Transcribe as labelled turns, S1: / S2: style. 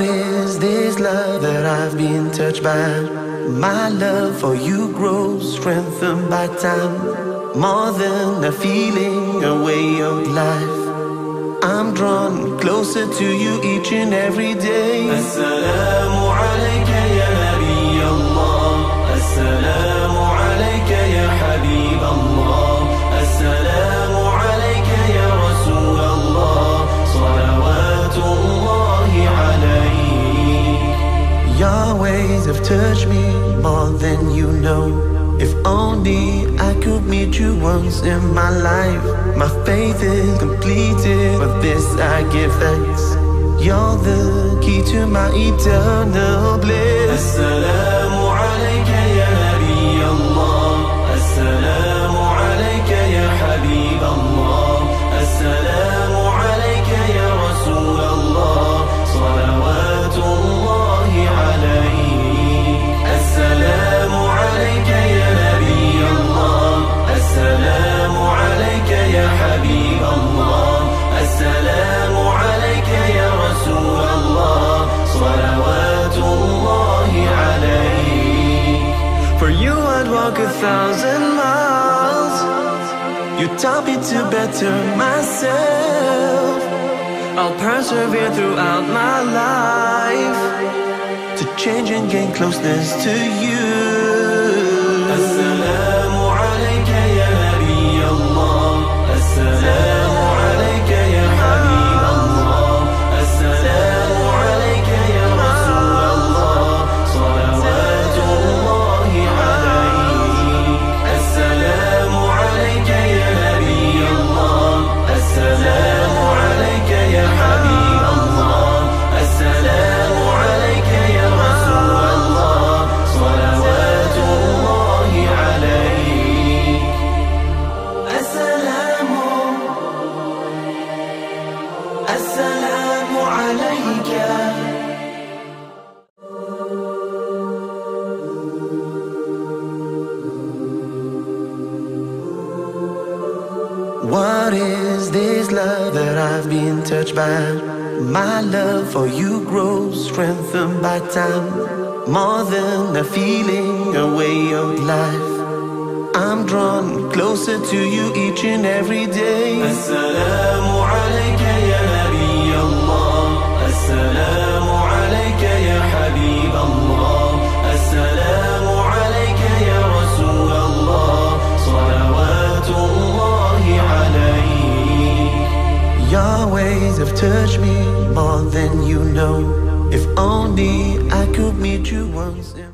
S1: What is this love that I've been touched by? My love for you grows, strengthened by time. More than a feeling, a way of life. I'm drawn closer to you each and every day. Assalamualaikum ya Nabi Allah. Assalamualaikum ya Habib Allah. Assalamualaikum ya Rasul Allah. Salawatullahi alayk. Your ways have touched me more than you know. If only I could meet you once in my life. My faith is completed, for this I give thanks. You're the key to my eternal bliss. Assalamu alayka ya Nabi Allah. Assalamu alayka ya Habib Allah. Assalamu alayka ya Rasul Allah. Salawatullahi alayk. Assalamu alayka ya Nabi Allah. Assalamu alayka ya Habib Allah. Assalamu alayka ya Rasul Allah. Salawatullahi alayk. For you I'd walk 1,000 miles. You taught me to better myself. I'll persevere throughout my life to change and gain closeness to you. Assalamu alayka ya Nabi Allah. Assalamu alayka ya Habib Allah. Assalamu alayka ya Rasul Allah. Salawatullahi alayk. Assalamu alayka ya Nabi Allah. Assalamu alayka ya Habib Allah. Assalamu alayka ya Rasul Allah. Salawatullahi alayk. Assalamu alayka. What is this love that I've been touched by? My love for you grows, strengthened by time. More than a feeling, a way of life. I'm drawn closer to you each and every day. Assalamu alayka ya Nabi Allah. Assalamu alayka ya Habib Allah. Assalamu alayka ya Rasul Allah. Salawatullahi alayk. Your ways have touched me more than you know. If only I could meet you once in